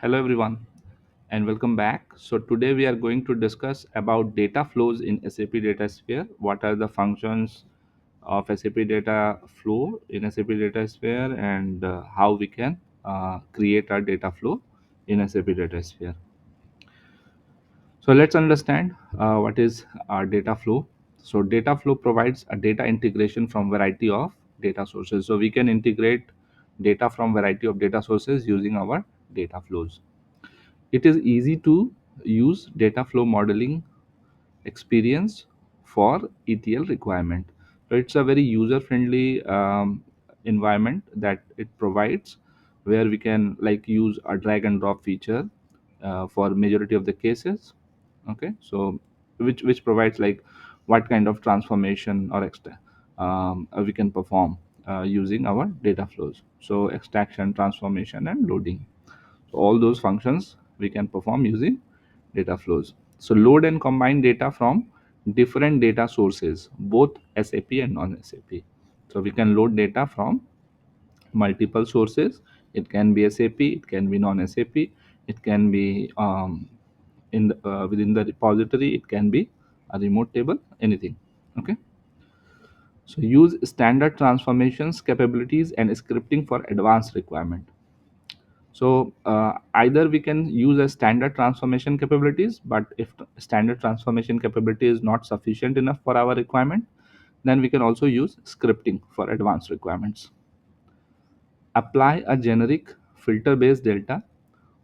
Hello everyone and welcome back. So today we are going to discuss about data flows in SAP Datasphere. What are the functions of SAP data flow in SAP Datasphere and how we can create our data flow in SAP Datasphere. So let's understand what is our data flow. So data flow provides a data integration from variety of data sources. So we can integrate data from variety of data sources using our data flows. It is easy to use data flow modeling experience for ETL requirement. So it's a very user-friendly environment that it provides, where we can like use a drag and drop feature for majority of the cases. Okay, so which provides like what kind of transformation or extra we can perform using our data flows. So extraction, transformation, and loading. So all those functions we can perform using data flows. So load and combine data from different data sources, both SAP and non-SAP. So we can load data from multiple sources. It can be SAP, it can be non-SAP, it can be within the repository, it can be a remote table, anything. Okay. So use standard transformations, capabilities, and scripting for advanced requirement. So either we can use a standard transformation capabilities, but if standard transformation capability is not sufficient enough for our requirement, then we can also use scripting for advanced requirements. Apply a generic filter based delta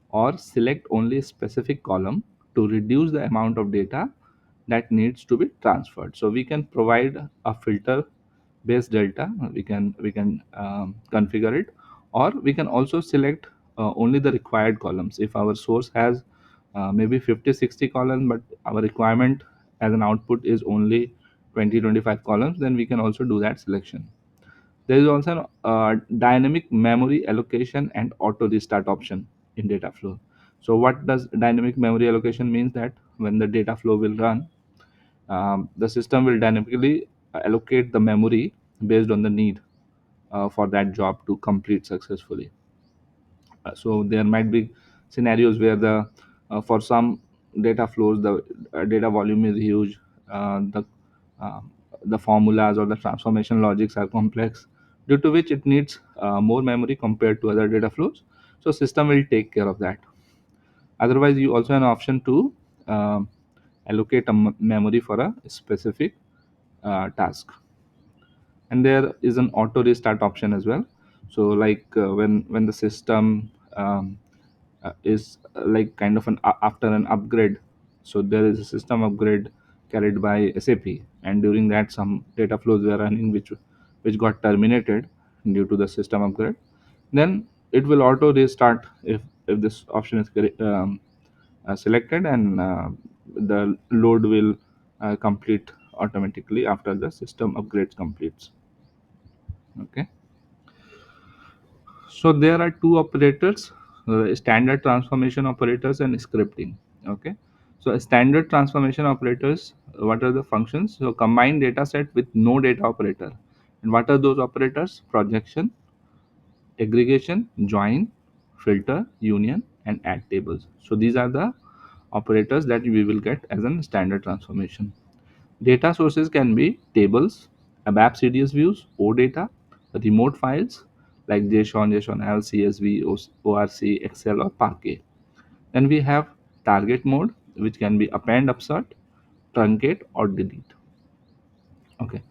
or select only a specific column to reduce the amount of data that needs to be transferred. So we can provide a filter based delta. We can configure it, or we can also select only the required columns. If our source has maybe 50-60 columns, but our requirement as an output is only 20-25 columns, then we can also do that selection. There is also a dynamic memory allocation and auto restart option in data flow. So what does dynamic memory allocation means? That when the data flow will run, the system will dynamically allocate the memory based on the need for that job to complete successfully. So there might be scenarios where the for some data flows the data volume is huge, uh, the formulas or the transformation logics are complex, due to which it needs more memory compared to other data flows. So system will take care of that. Otherwise you also have an option to um allocate a memory for a specific task. And there is an auto restart option as well. So like when the system is like kind of after an upgrade, so there is a system upgrade carried by SAP, and during that some data flows were running which got terminated due to the system upgrade, then it will auto restart if this option is selected, and the load will complete automatically after the system upgrades completes. Okay. So there are two operators, standard transformation operators and scripting. Okay. So standard transformation operators, what are the functions? So combine data set with no data operator. And what are those operators? Projection, aggregation, join, filter, union, and add tables. So these are the operators that we will get as a standard transformation. Data sources can be tables, ABAP CDS views, OData, remote files like JSON, JSON-L, CSV, ORC, Excel, or Parquet. Then we have target mode, which can be append, upsert, truncate, or delete. Okay.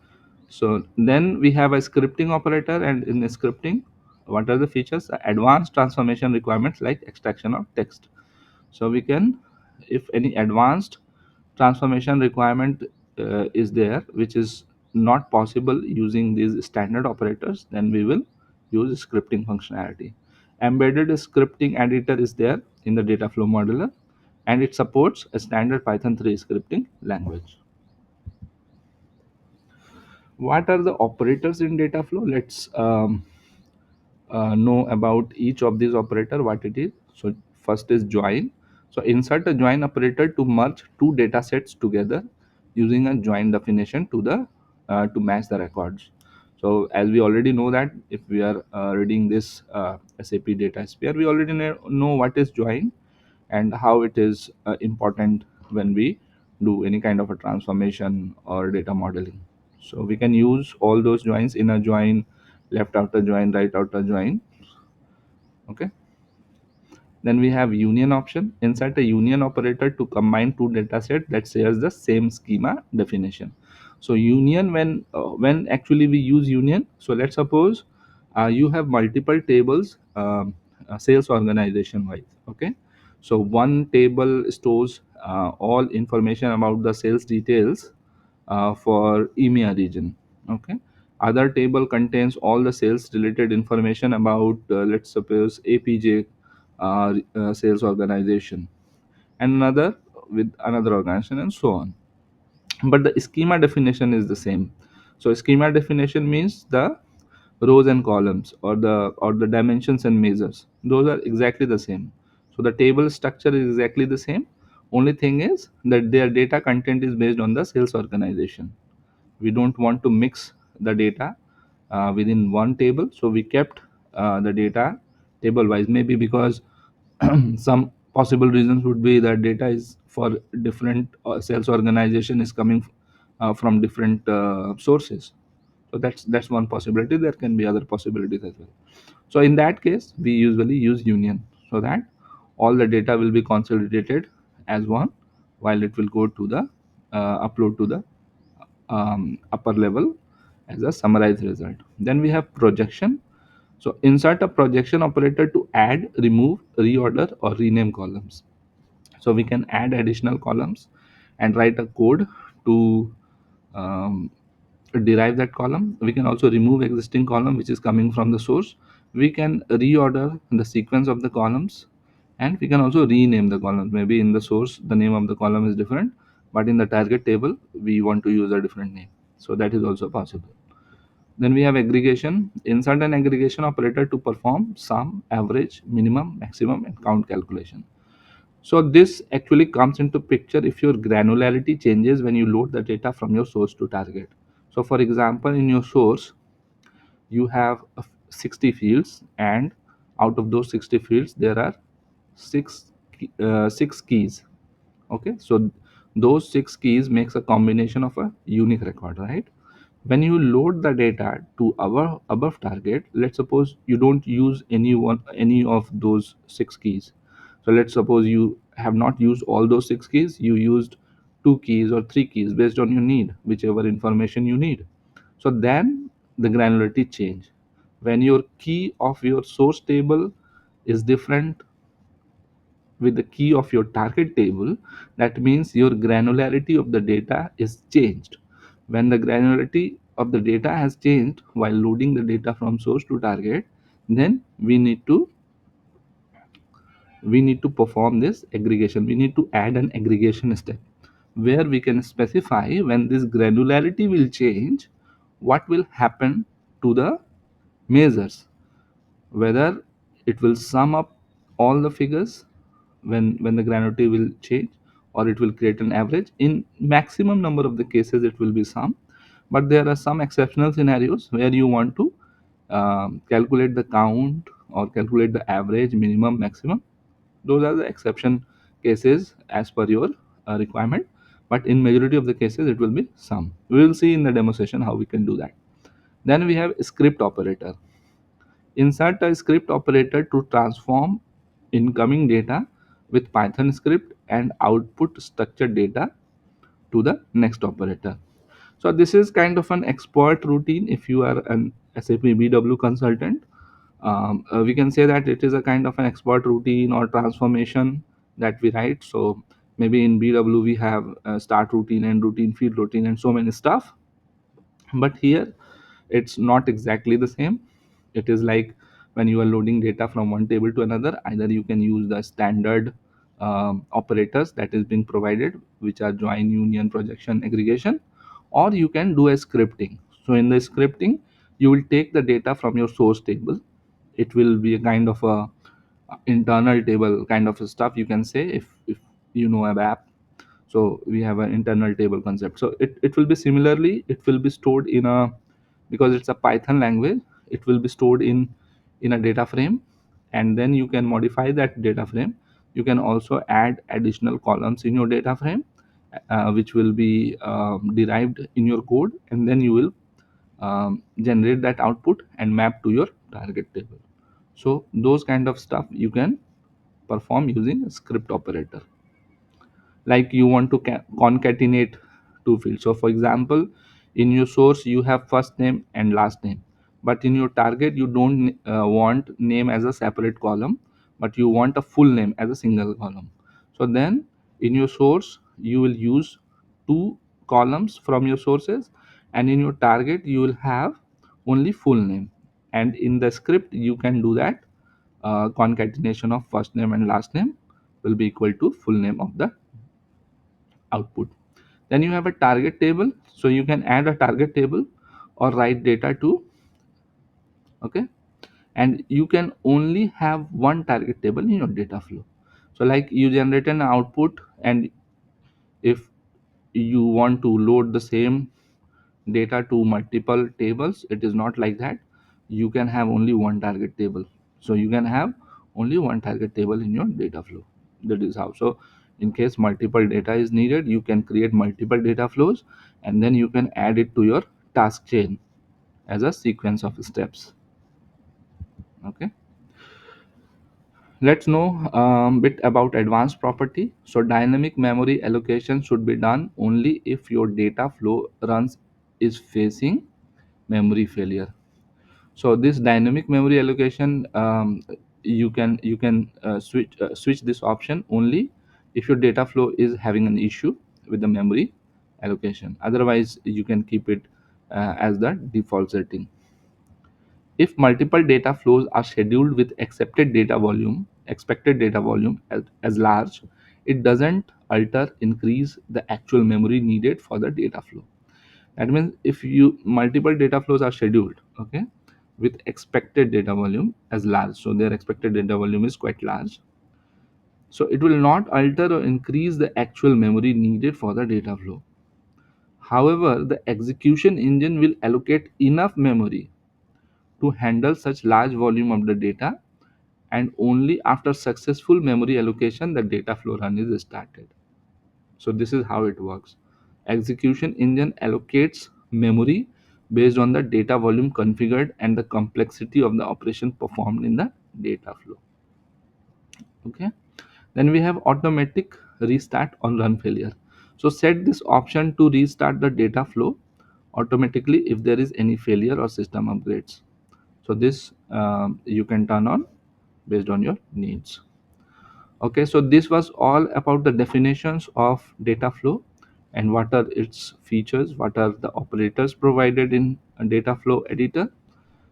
So then we have a scripting operator, and in the scripting, what are the features? Advanced transformation requirements like extraction of text. So we can, if any advanced transformation requirement is there which is not possible using these standard operators, then we will use scripting functionality. Embedded scripting editor is there in the data flow modeler, and it supports a standard Python 3 scripting language. What are the operators in data flow? Let's know about each of these operator, what it is. So first is join. So insert a join operator to merge two data sets together using a join definition to match the records. So as we already know that if we are reading this SAP Datasphere, we already know what is join and how it is important when we do any kind of a transformation or data modeling. So we can use all those joins: inner join, left outer join, right outer join. Okay. Then we have union option. Insert a union operator to combine two data sets that shares the same schema definition. So union, when actually we use union. So let's suppose you have multiple tables, sales organization wise. Okay. So one table stores all information about the sales details for EMEA region. Okay. Other table contains all the sales related information about, let's suppose, APJ sales organization, and another with another organization, and so on. But the schema definition is the same. So schema definition means the rows and columns, or the dimensions and measures, those are exactly the same. So the table structure is exactly the same. Only thing is that their data content is based on the sales organization. We don't want to mix the data within one table, so we kept the data table wise. Maybe because some possible reasons would be that data is for different sales organization is coming from different sources. So that's one possibility. There can be other possibilities as well. So in that case we usually use union, so that all the data will be consolidated as one, while it will go to the upload to the upper level as a summarized result. Then we have projection. So insert a projection operator to add, remove, reorder, or rename columns. So we can add additional columns and write a code to um, derive that column. We can also remove existing column which is coming from the source. We can reorder the sequence of the columns, and we can also rename the columns. Maybe in the source the name of the column is different, but in the target table we want to use a different name. So that is also possible. Then we have aggregation. Insert an aggregation operator to perform sum, average, minimum, maximum, and count calculation. So this actually comes into picture if your granularity changes when you load the data from your source to target. So for example, in your source, you have 60 fields, and out of those 60 fields, there are six keys. Okay, so those six keys makes a combination of a unique record, right? When you load the data to our above target, let's suppose you don't use any of those six keys. So let's suppose you have not used all those six keys, you used two keys or three keys based on your need, whichever information you need. So then the granularity change. When your key of your source table is different with the key of your target table, that means your granularity of the data is changed. When the granularity of the data has changed while loading the data from source to target, then we need to perform this aggregation. We need to add an aggregation step where we can specify when this granularity will change, what will happen to the measures, whether it will sum up all the figures when the granularity will change, or it will create an average. In maximum number of the cases it will be sum, but there are some exceptional scenarios where you want to calculate the count or calculate the average, minimum, maximum. Those are the exception cases as per your requirement, but in majority of the cases it will be sum. We will see in the demo session how we can do that. Then we have script operator. Insert a script operator to transform incoming data with Python script and output structured data to the next operator. So this is kind of an export routine if you are an SAP BW consultant. We can say that it is a kind of an export routine or transformation that we write. So maybe in BW we have start routine, end routine, field routine, and so many stuff. But here it's not exactly the same. It is like when you are loading data from one table to another, either you can use the standard operators that is being provided, which are join, union, projection, aggregation, or you can do a scripting. So in the scripting, you will take the data from your source table. It will be a kind of a internal table kind of stuff, you can say, if you know a app. So we have an internal table concept. So it will be similarly, it will be stored in a because it's a Python language. It will be stored in a data frame, and then you can modify that data frame. You can also add additional columns in your data frame, which will be derived in your code, and then you will generate that output and map to your target table. So those kind of stuff you can perform using a script operator. Like you want to concatenate two fields. So for example, in your source you have first name and last name, but in your target you don't want name as a separate column, but you want a full name as a single column. So then in your source you will use two columns from your sources, and in your target you will have only full name. And in the script you can do that, concatenation of first name and last name will be equal to full name of the output. Then you have a target table, so you can add a target table or write data to. Okay, and you can only have one target table in your data flow. So like you generate an output, and if you want to load the same data to multiple tables, it is not like that. You can have only one target table. So you can have only one target table in your data flow. That is how. So in case multiple data is needed, you can create multiple data flows, and then you can add it to your task chain as a sequence of steps. Okay, let's know bit about advanced property. So dynamic memory allocation should be done only if your data flow runs is facing memory failure. So this dynamic memory allocation, you can switch this option only if your data flow is having an issue with the memory allocation. Otherwise you can keep it as the default setting. If multiple data flows are scheduled with expected data volume as large, it doesn't alter increase the actual memory needed for the data flow. That means if you multiple data flows are scheduled, okay, with expected data volume as large, so their expected data volume is quite large, so it will not alter or increase the actual memory needed for the data flow. However, the execution engine will allocate enough memory to handle such large volume of the data, and only after successful memory allocation the data flow run is started. So this is how it works. Execution engine allocates memory based on the data volume configured and the complexity of the operation performed in the data flow. Okay. Then we have automatic restart on run failure. So set this option to restart the data flow automatically if there is any failure or system upgrades. So this you can turn on based on your needs. Okay, so this was all about the definitions of data flow and what are its features, what are the operators provided in a data flow editor.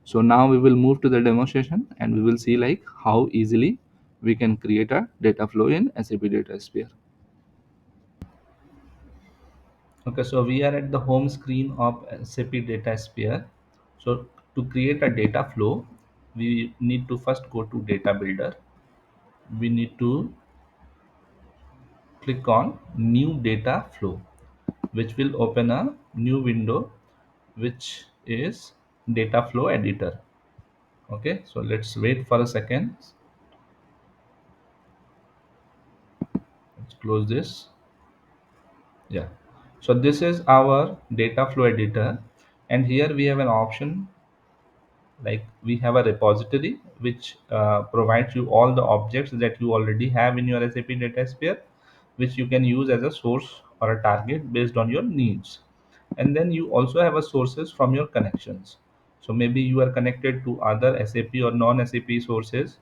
So now we will move to the demonstration and we will see like how easily we can create a data flow in SAP Datasphere. Okay, so we are at the home screen of SAP Datasphere. So to create a data flow, we need to first go to data builder. We need to click on new data flow, which will open a new window, which is data flow editor. Okay, so let's wait for a second. Let's close this. Yeah, so this is our data flow editor, and here we have an option, like we have a repository which provides you all the objects that you already have in your SAP Datasphere, which you can use as a source or a target based on your needs. And then you also have a sources from your connections. So maybe you are connected to other SAP or non-SAP sources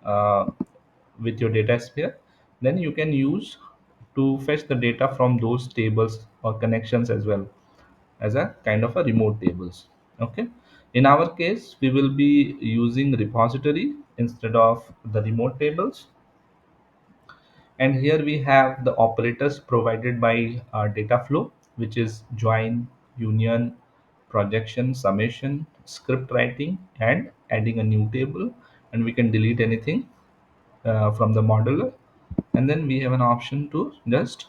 uh, with your Datasphere. Then you can use to fetch the data from those tables or connections as well, as a kind of a remote tables. Okay, in our case we will be using repository instead of the remote tables. And here we have the operators provided by data flow, which is join, union, projection, summation, script writing, and adding a new table. And we can delete anything from the modular. And then we have an option to just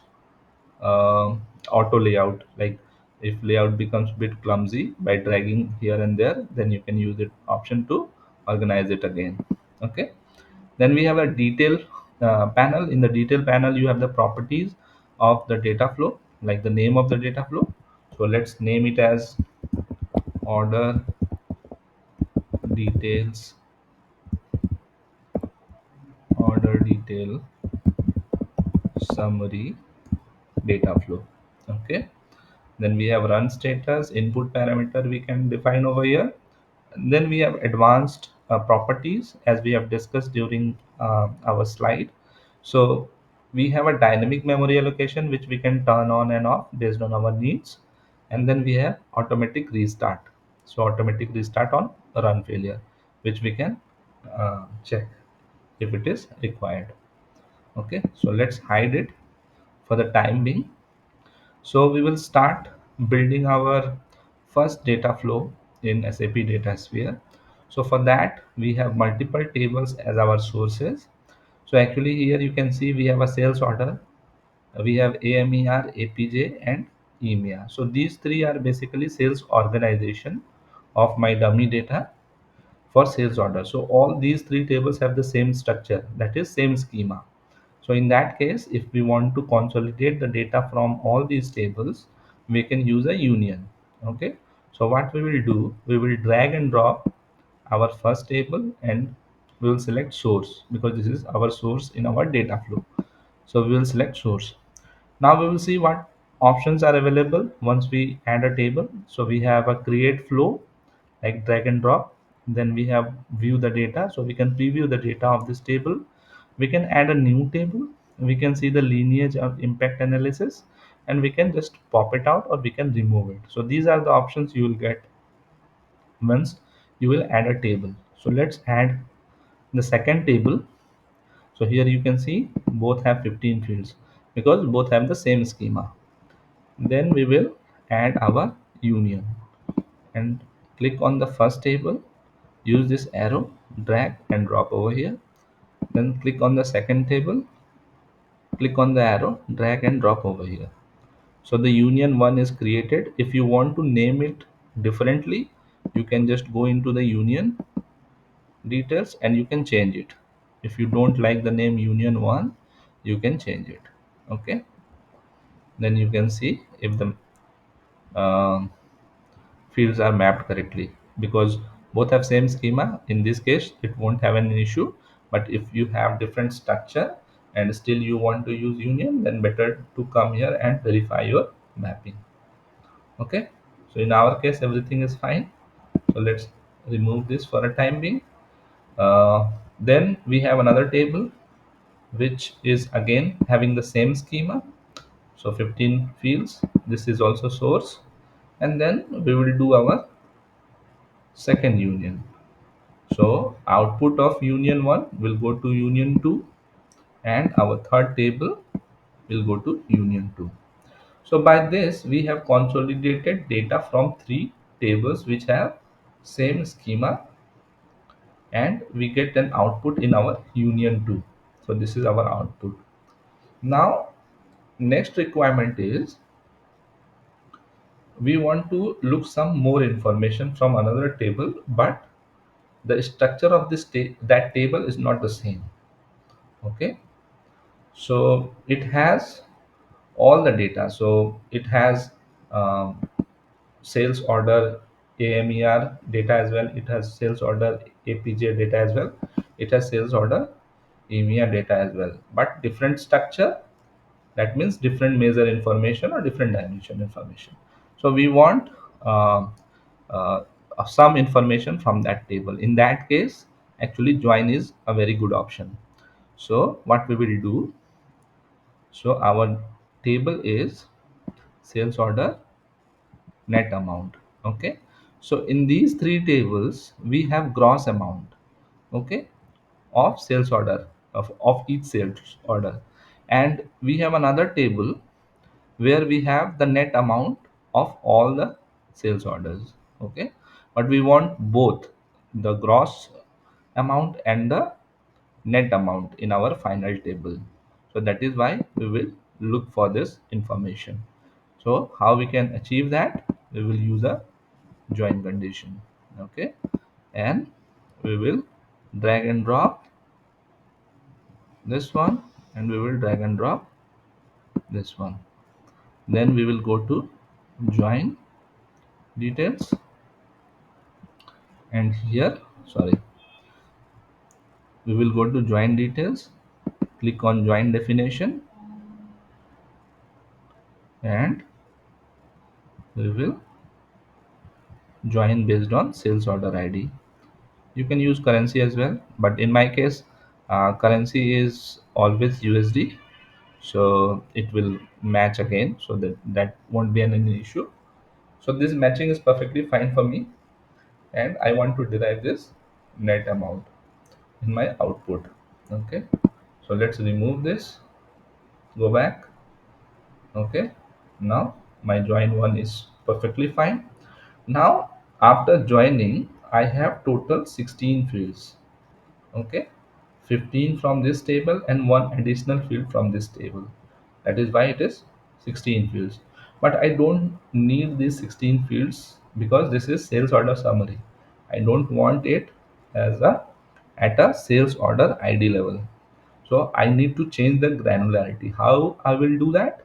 uh, auto layout, like If layout becomes a bit clumsy by dragging here and there, then you can use it option to organize it again. Okay. Then we have a detail panel. In the detail panel, you have the properties of the data flow, like the name of the data flow. So let's name it as order details, order detail summary data flow. Okay. Then we have run status, input parameter we can define over here. And then we have advanced properties, as we have discussed during our slide. So we have a dynamic memory allocation which we can turn on and off based on our needs. And then we have automatic restart. So automatic restart on run failure, which we can check if it is required. Okay, so let's hide it for the time being. So we will start building our first data flow in SAP Datasphere. So for that, we have multiple tables as our sources. So actually here you can see we have a sales order, we have AMER, APJ, and EMEA. So these three are basically sales organization of my dummy data for sales order. So all these three tables have the same structure, that is same schema. So in that case, if we want to consolidate the data from all these tables, we can use a union. Okay. So what we will do, we will drag and drop our first table and we will select source, because this is our source in our data flow. So we will select source. Now we will see what options are available once we add a table. So we have a create flow, like drag and drop. Then we have view the data, so we can preview the data of this table. We can add a new table. We can see the lineage of impact analysis, and we can just pop it out or we can remove it. So these are the options you will get once you will add a table. So let's add the second table. So here you can see both have 15 fields because both have the same schema. Then we will add our union and click on the first table. Use this arrow, drag and drop over here. Then click on the second table, click on the arrow, drag and drop over here. So the union one is created. If you want to name it differently, you can just go into the union details and you can change it. If you don't like the name union one, you can change it. Okay. Then you can see if the um fields are mapped correctly, because both have same schema. In this case it won't have an issue, but if you have different structure and still you want to use union, then better to come here and verify your mapping. Okay, so in our case everything is fine. So let's remove this for a time being. Then we have another table which is again having the same schema. So 15 fields, this is also source. And then we will do our second union. So output of union 1 will go to union 2, and our third table will go to union 2. So by this we have consolidated data from three tables which have same schema, and we get an output in our union 2. So this is our output. Now next requirement is we want to look some more information from another table, but the structure of that table is not the same. Okay, so it has all the data. So it has um, sales order AMER data as well, it has sales order APJ data as well, it has sales order EMEA data as well, but different structure. That means different measure information or different dimension information. So we want uh, uh, some information from that table. In that case, actually join is a very good option. So what we will do, so our table is sales order net amount. Okay, so in these three tables we have gross amount, okay, of sales order, of each sales order. And we have another table where we have the net amount of all the sales orders. Okay, but we want both the gross amount and the net amount in our final table. So that is why we will look for this information. So how we can achieve that? We will use a join condition. Okay, and we will drag and drop this one, and we will drag and drop this one. Then we will go to join details, and here, sorry, we will go to join details, click on join definition, and we will join based on sales order id. You can use currency as well, but in my case, currency is always usd, so it will match again, so that won't be any issue. So this matching is perfectly fine for me, and I want to derive this net amount in my output. Okay, so let's remove this, go back. Okay, now my join one is perfectly fine. Now after joining, I have total 16 fields. Okay, 15 from this table and one additional field from this table. That is why it is 16 fields. But I don't need these 16 fields because this is sales order summary. I don't want it as a at a sales order id level. So I need to change the granularity. How I will do that?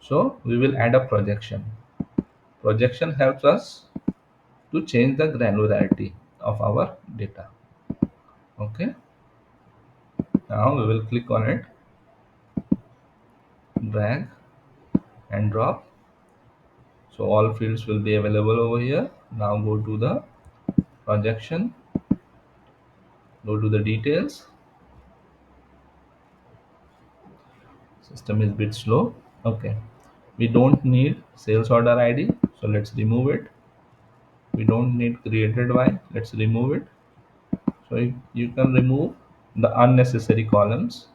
So we will add a projection. Projection helps us to change the granularity of our data. Okay, now we will click on it, drag and drop, so all fields will be available over here. Now go to the projection, go to the details. System is a bit slow. Okay, we don't need sales order id, so let's remove it. We don't need created by, let's remove it. So you can remove the unnecessary columns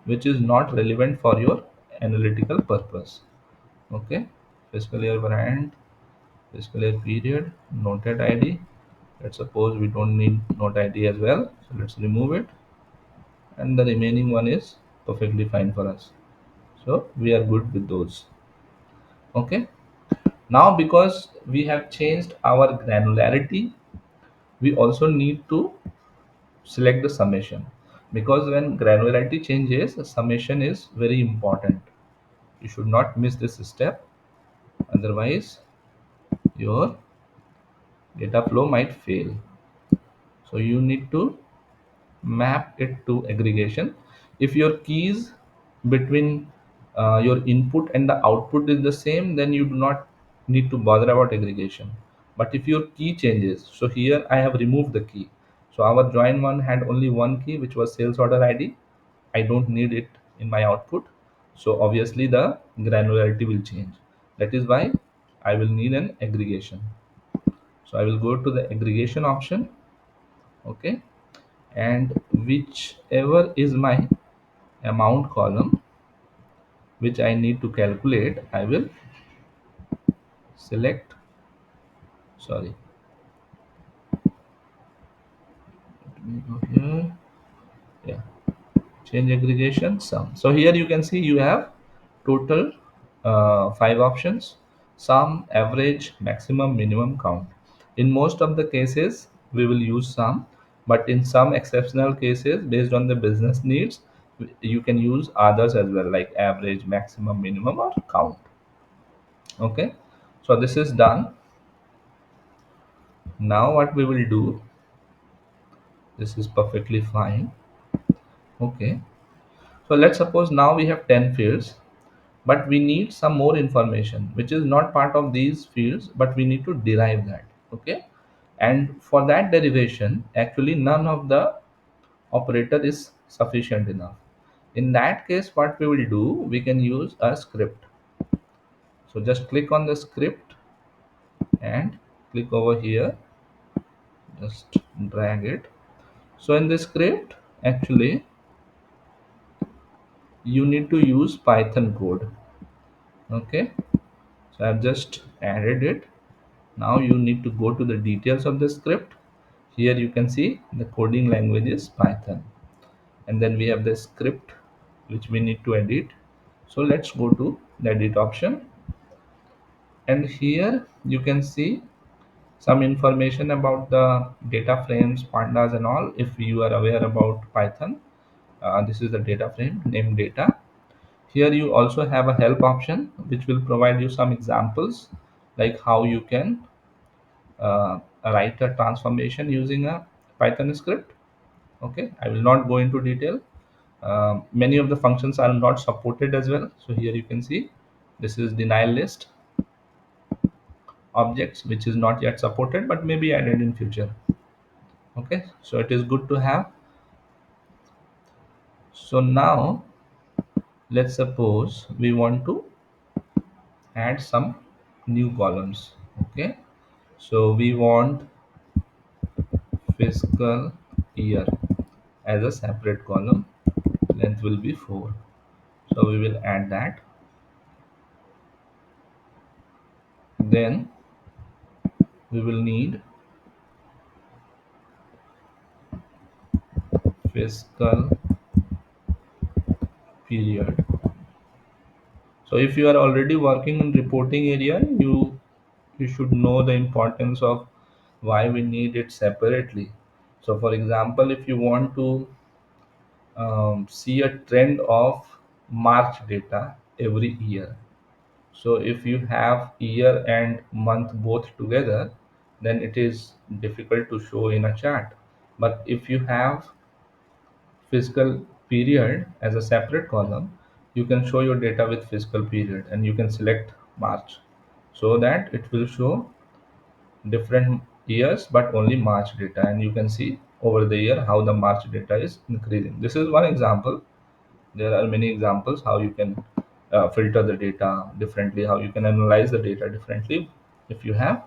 which is not relevant for your analytical purpose. Okay, fiscal year brand, fiscal year period, noted id. Let's suppose we don't need note id as well, so let's remove it, and the remaining one is perfectly fine for us, so we are good with those. Okay, now because we have changed our granularity, we also need to select the summation, because when granularity changes, the summation is very important. You should not miss this step, otherwise your data flow might fail. So you need to map it to aggregation. If your keys between your input and the output is the same, then you do not need to bother about aggregation. But if your key changes, so here I have removed the key, so our join one had only one key, which was sales order id. I don't need it in my output, so obviously the granularity will change. That is why I will need an aggregation. So I will go to the aggregation option. Okay, and whichever is my amount column which I need to calculate, I will select, sorry, let me go here. Yeah, change aggregation sum. So here you can see you have total five options: sum, average, maximum, minimum, count. In most of the cases we will use sum, but in some exceptional cases based on the business needs, you can use others as well, like average, maximum, minimum, or count. Okay, so this is done. Now what we will do, this is perfectly fine. Okay, so let's suppose now we have 10 fields, but we need some more information which is not part of these fields, but we need to derive that. Okay, and for that derivation, actually none of the operator is sufficient enough. In that case, what we will do, we can use a script. So just click on the script and click over here, just drag it. So in this script, actually you need to use python code. Okay, so I've just added it. Now you need to go to the details of the script. Here you can see the coding language is python, and then we have the script which we need to edit. So let's go to the edit option, And here you can see some information about the data frames, pandas and all. If you are aware about Python, this is the data frame named data. Here you also have a help option which will provide you some examples, like how you can write a transformation using a Python script. Okay, I will not go into detail. Many of the functions are not supported as well. So here you can see this is denial list objects, which is not yet supported but may be added in future. Okay, so it is good to have. So now let's suppose we want to add some new columns. Okay, so we want fiscal year as a separate column. Length will be 4. So we will add that. Then we will need fiscal period. So if you are already working in reporting area, you should know the importance of why we need it separately. So for example, if you want to see a trend of March data every year, so if you have year and month both together, then it is difficult to show in a chart. But if you have fiscal period as a separate column, you can show your data with fiscal period and you can select March, so that it will show different years but only March data, and you can see over the year how the March data is increasing. This is one example. There are many examples how you can filter the data differently, how you can analyze the data differently if you have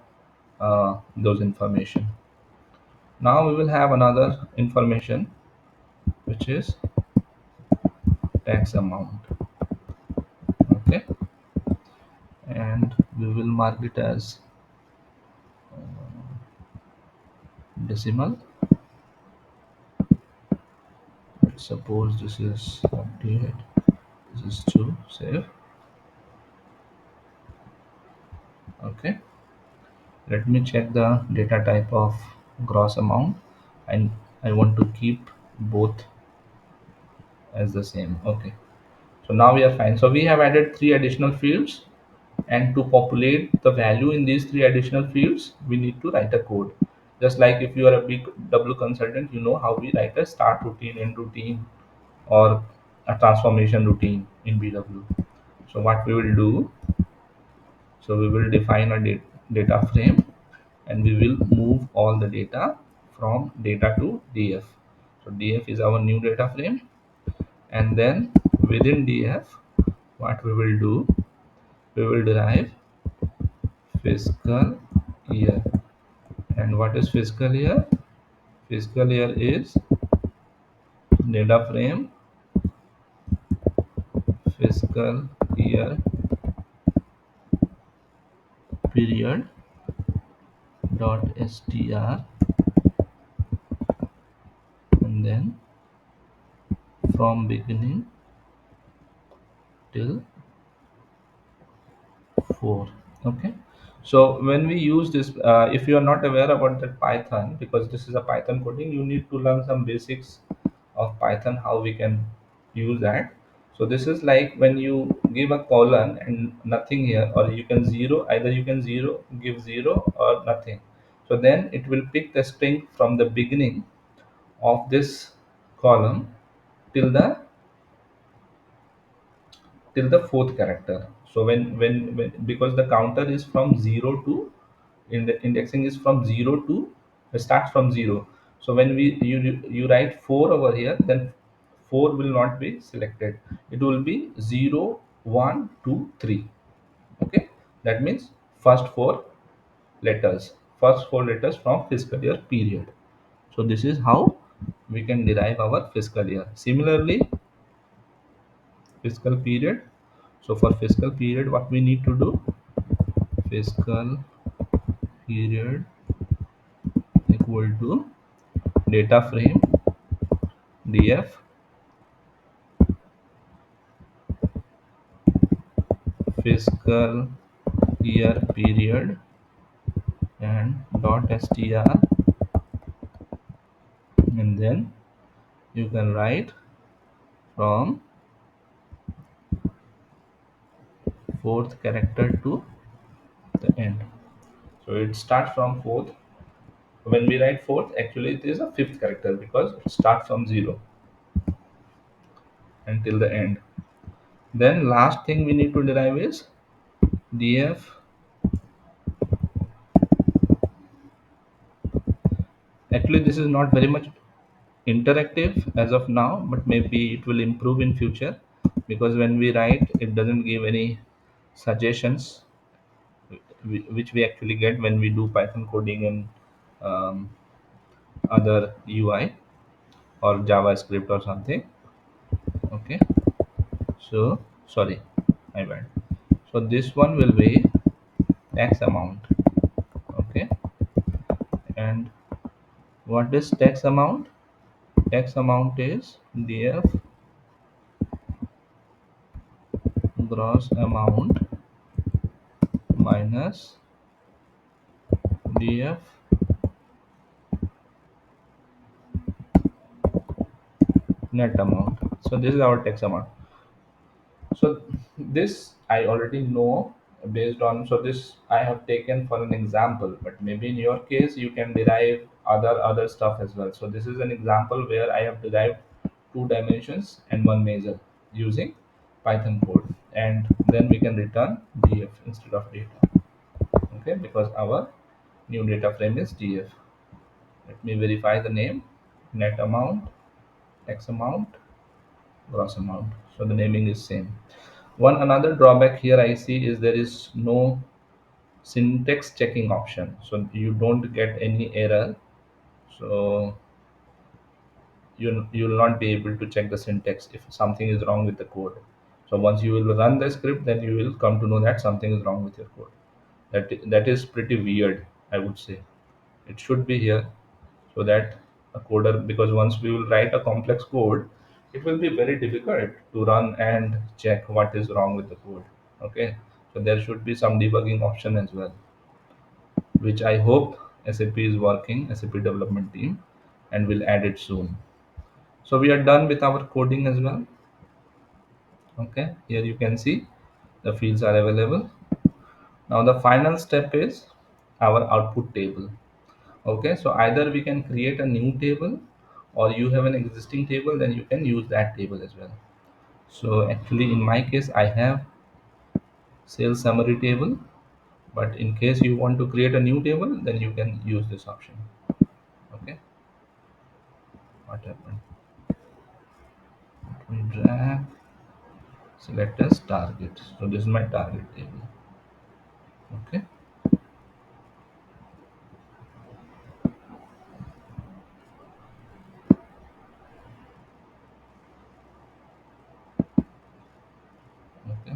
those information. Now we will have another information, which is tax amount. Okay, and we will mark it as decimal. Let's suppose this is 48. This is 2. Save. Okay, let me check the data type of gross amount, and I want to keep both as the same. Okay, so now we are fine. So we have added 3 additional fields, and to populate the value in these 3 additional fields, we need to write a code. Just like if you are a big W consultant, you know how we write a start routine, end routine, or a transformation routine in BW. So what we will do, so we will define a data frame, and we will move all the data from data to DF. So DF is our new data frame, and then within DF, what we will do, we will derive fiscal year. And what is fiscal year? Fiscal year is data frame fiscal year period dot str, and then from beginning till 4. Okay, so when we use this, if you are not aware about that Python, because this is a Python coding, you need to learn some basics of Python, how we can use that. So this is like when you give a colon and nothing here, or you can zero, either you can give 0 or nothing. So then it will pick the string from the beginning of this column till the fourth character. So when because the counter is from 0 to, in the indexing is from 0 to, it starts from 0. So when you write 4 over here, then 4 will not be selected. It will be 0, 1, 2, 3. Okay, that means first letters first four letters from fiscal year period. So this is how we can derive our fiscal year. Similarly, fiscal period. So for fiscal period, what we need to do, fiscal period equal to data frame df fiscal year period and dot str, and then you can write from fourth character to the end. So it starts from fourth. When we write fourth, actually it is a fifth character because it starts from 0 until the end. Then last thing we need to derive is df. Actually this is not very much interactive as of now, but maybe it will improve in future, because when we write it doesn't give any suggestions, which we actually get when we do Python coding and um, other UI or JavaScript or something. Okay, so sorry, my bad. So this one will be tax amount. Okay, and what is tax amount? Tax amount is df gross amount minus df net amount. So this is our tax amount. So this I already know based on, so this I have taken for an example, but maybe in your case you can derive other stuff as well. So this is an example where I have derived two dimensions and one measure using Python code, and then we can return df instead of data. Okay, because our new data frame is df. Let me verify the name: net amount, tax amount, gross amount. So the naming is same. One another drawback here I see is there is no syntax checking option, so you don't get any error. So you will not be able to check the syntax if something is wrong with the code. So once you will run the script, then you will come to know that something is wrong with your code. That is pretty weird, I would say. It should be here, so that a coder, because once we will write a complex code, it will be very difficult to run and check what is wrong with the code. Okay, so there should be some debugging option as well, which I hope SAP is working, SAP development team, and will add it soon. So we are done with our coding as well. Okay, here you can see the fields are available. Now the final step is our output table. Okay, so either we can create a new table, or you have an existing table, then you can use that table as well. So actually in my case I have sales summary table, but in case you want to create a new table, then you can use this option. Okay, what happened? Let me drag, select as target. So this is my target table. Okay, okay.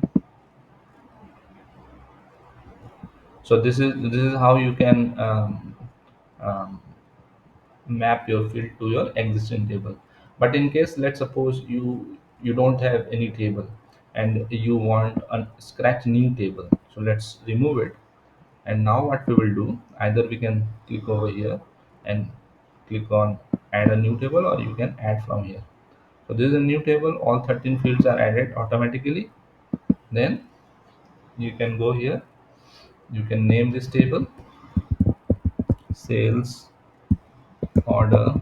So this is how you can um, map your field to your existing table. But in case, let's suppose you don't have any table and you want a scratch new table, so let's remove it. And now what we will do, either we can click over here and click on add a new table, or you can add from here. So this is a new table, all 13 fields are added automatically. Then you can go here, you can name this table sales order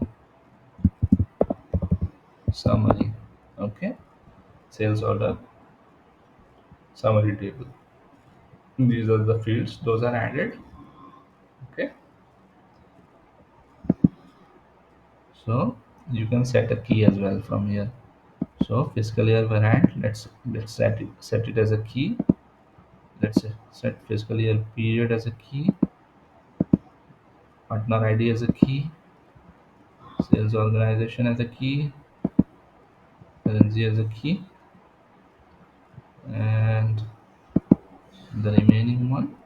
summary. Okay, sales order summary table. These are the fields, those are added. Okay, so you can set a key as well from here. So fiscal year variant, let's set it as a key. Let's set fiscal year period as a key, partner ID as a key, sales organization as a key, currency as a key, and the remaining one.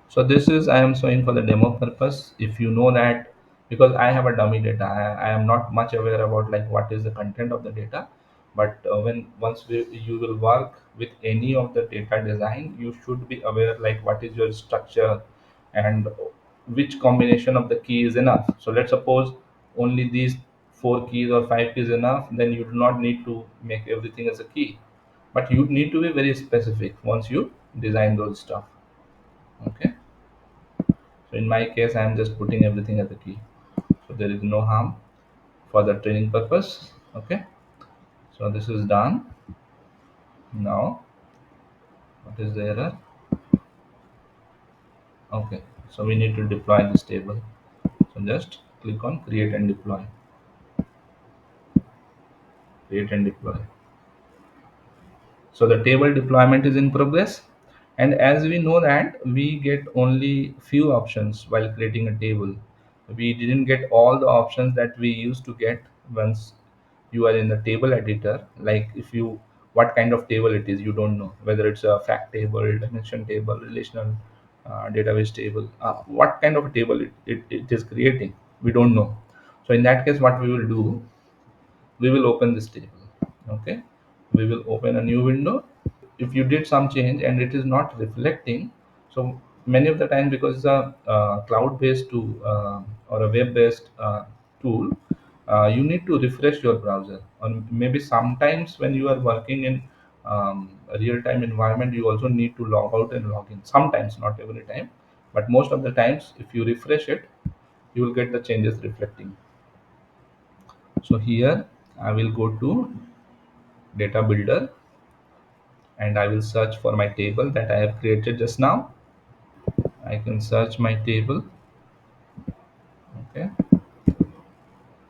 So this is, I am showing for the demo purpose. If you know that, because I have a dummy data, I am not much aware about like what is the content of the data. But you will work with any of the data design, you should be aware like what is your structure and which combination of the key is enough. So let's suppose only these four keys or five keys enough, then you do not need to make everything as a key, but you need to be very specific once you design those stuff. Okay, so in my case I am just putting everything as a key, so there is no harm for the training purpose. Okay, so this is done. Now what is the error? Okay, so we need to deploy this table. So just click on create and deploy, create and deploy. So the table deployment is in progress. And as we know that we get only few options while creating a table. We didn't get all the options that we used to get once you are in the table editor. Like if you, what kind of table it is, you don't know whether it's a fact table, dimension table, relational database table, what kind of a table it is creating. We don't know. So in that case, what we will do, we will open this table. Okay, we will open a new window. If you did some change and it is not reflecting, so many of the time, because it's a cloud based tool or a web based tool, you need to refresh your browser, or maybe sometimes when you are working in a real time environment, you also need to log out and log in sometimes, not every time, but most of the times if you refresh it, you will get the changes reflecting. So here I will go to data builder and I will search for my table that I have created just now. I can search my table. Okay,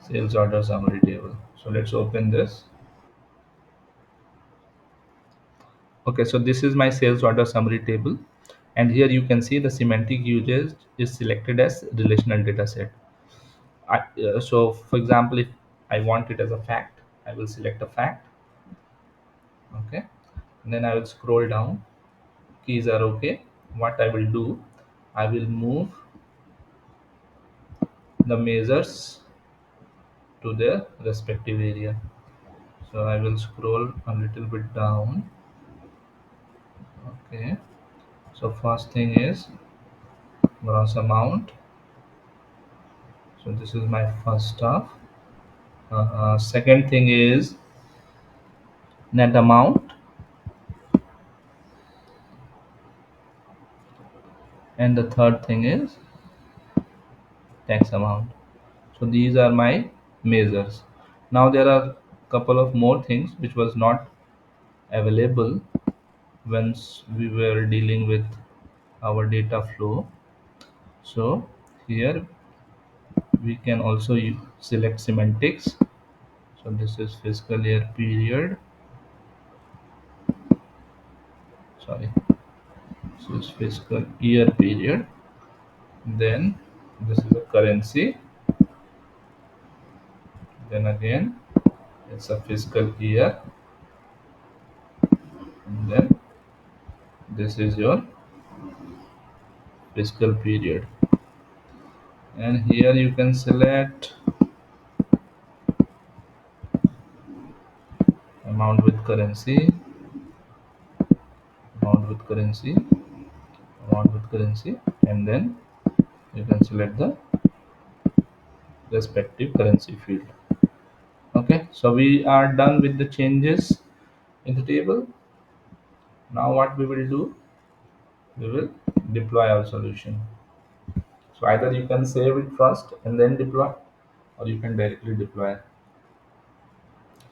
sales order summary table. So let's open this. Okay, so this is my sales order summary table, and here you can see the semantic usage is selected as relational data set. So for example, if I want it as a fact, I will select a fact. Okay, and then I will scroll down. Keys are okay. What I will do, I will move the measures to their respective area. So I will scroll a little bit down. Okay, so first thing is gross amount. So this is my first stuff. Second thing is net amount, and the third thing is tax amount. So these are my measures. Now there are couple of more things which was not available once we were dealing with our data flow. So here we can also select semantics. So this is fiscal year period. Sorry, this is fiscal year period. Then this is a currency. Then again, it's a fiscal year. And then this is your fiscal period. And here you can select amount with currency, amount with currency, amount with currency, and then you can select the respective currency field. Okay, so we are done with the changes in the table. Now what we will do, we will deploy our solution. So either you can save it first and then deploy, or you can directly deploy.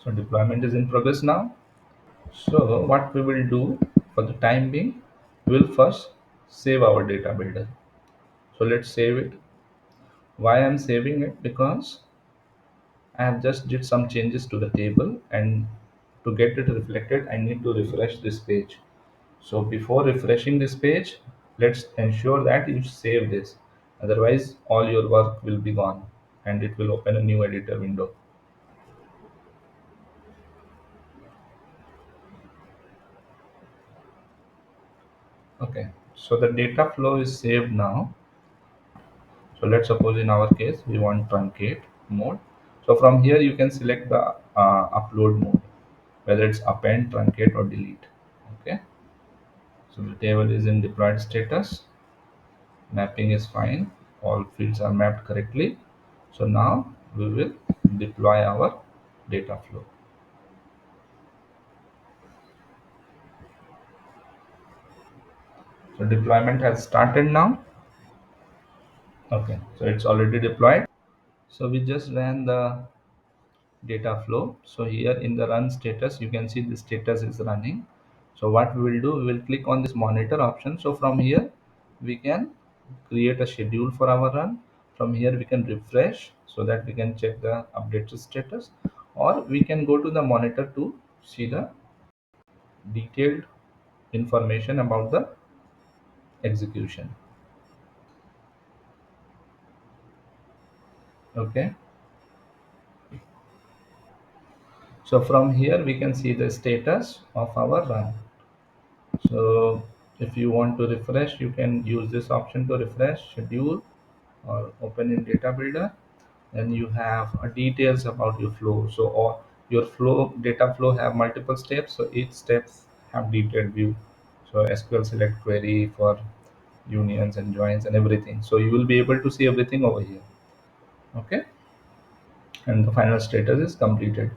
So deployment is in progress now. So what we will do for the time being, we will first save our data builder. So let's save it. Why I'm saving it? Because I have just did some changes to the table, and to get it reflected, I need to refresh this page. So before refreshing this page, let's ensure that you save this. Otherwise, all your work will be gone and it will open a new editor window. Okay, so the data flow is saved now. So let's suppose in our case we want truncate mode. So from here you can select the upload mode. whether it's append, truncate, or delete. Okay, so the table is in deployed status. Mapping is fine. All fields are mapped correctly. So now we will deploy our data flow. So deployment has started now. Okay, so it's already deployed. So we just ran the data flow. So here in the run status, you can see the status is running. So what we will do, we will click on this monitor option. So from here, we can create a schedule for our run. From here, we can refresh so that we can check the updated status, or we can go to the monitor to see the detailed information about the execution. Okay. So from here, we can see the status of our run. So if you want to refresh, you can use this option to refresh, schedule, or open in data builder. Then you have details about your flow. So all your flow data flow have multiple steps. So each steps have detailed view. So SQL select query for unions and joins and everything. So you will be able to see everything over here. Okay. And the final status is completed.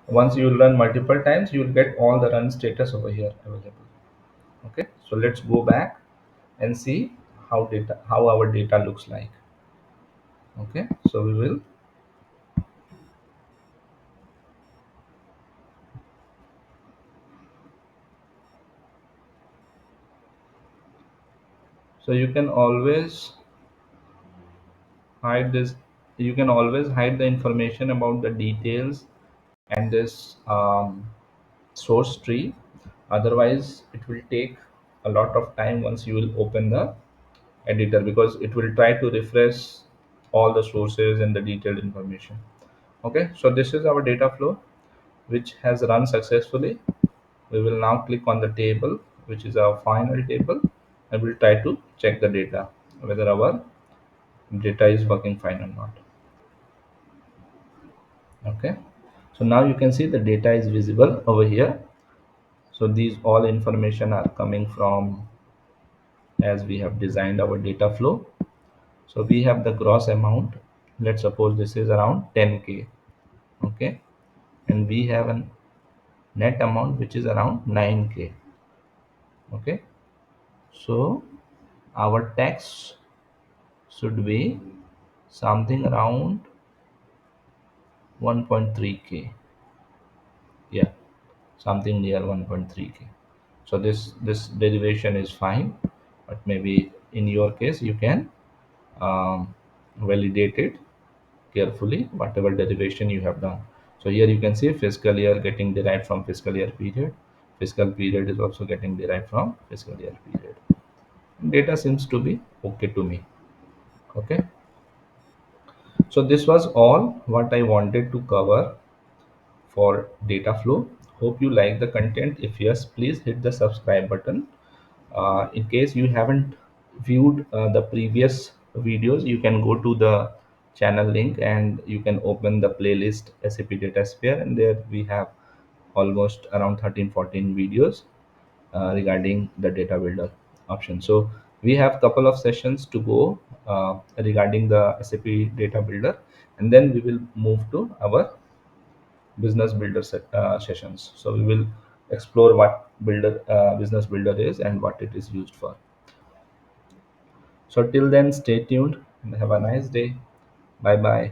Once you will run multiple times, you will get all the run status over here available. Okay, so let's go back and see how our data looks like. Okay, so we will, so you can always hide this, you can always hide the information about the details and this source tree. Otherwise it will take a lot of time once you will open the editor, because it will try to refresh all the sources and the detailed information. Okay, so this is our data flow which has run successfully. We will now click on the table, which is our final table, and we'll try to check the data, whether our data is working fine or not. Okay, so now you can see the data is visible over here. So these all information are coming from as we have designed our data flow. So we have the gross amount. Let's suppose this is around 10K. Okay, and we have a net amount which is around 9K. Okay, so our tax should be something around 1.3K. Yeah, something near 1.3K. So this derivation is fine, but maybe in your case you can validate it carefully, whatever derivation you have done. So here you can see fiscal year getting derived from fiscal year period. Fiscal period is also getting derived from fiscal year period. Data seems to be okay to me. Okay, so this was all what I wanted to cover for data flow. Hope you like the content. If yes, please hit the subscribe button. In case you haven't viewed the previous videos, you can go to the channel link and you can open the playlist SAP Datasphere, and there we have almost around 13-14 videos regarding the data builder option. So we have couple of sessions to go regarding the SAP data builder, and then we will move to our business builder sessions. So we will explore what builder business builder is and what it is used for. So till then, stay tuned and have a nice day. Bye bye.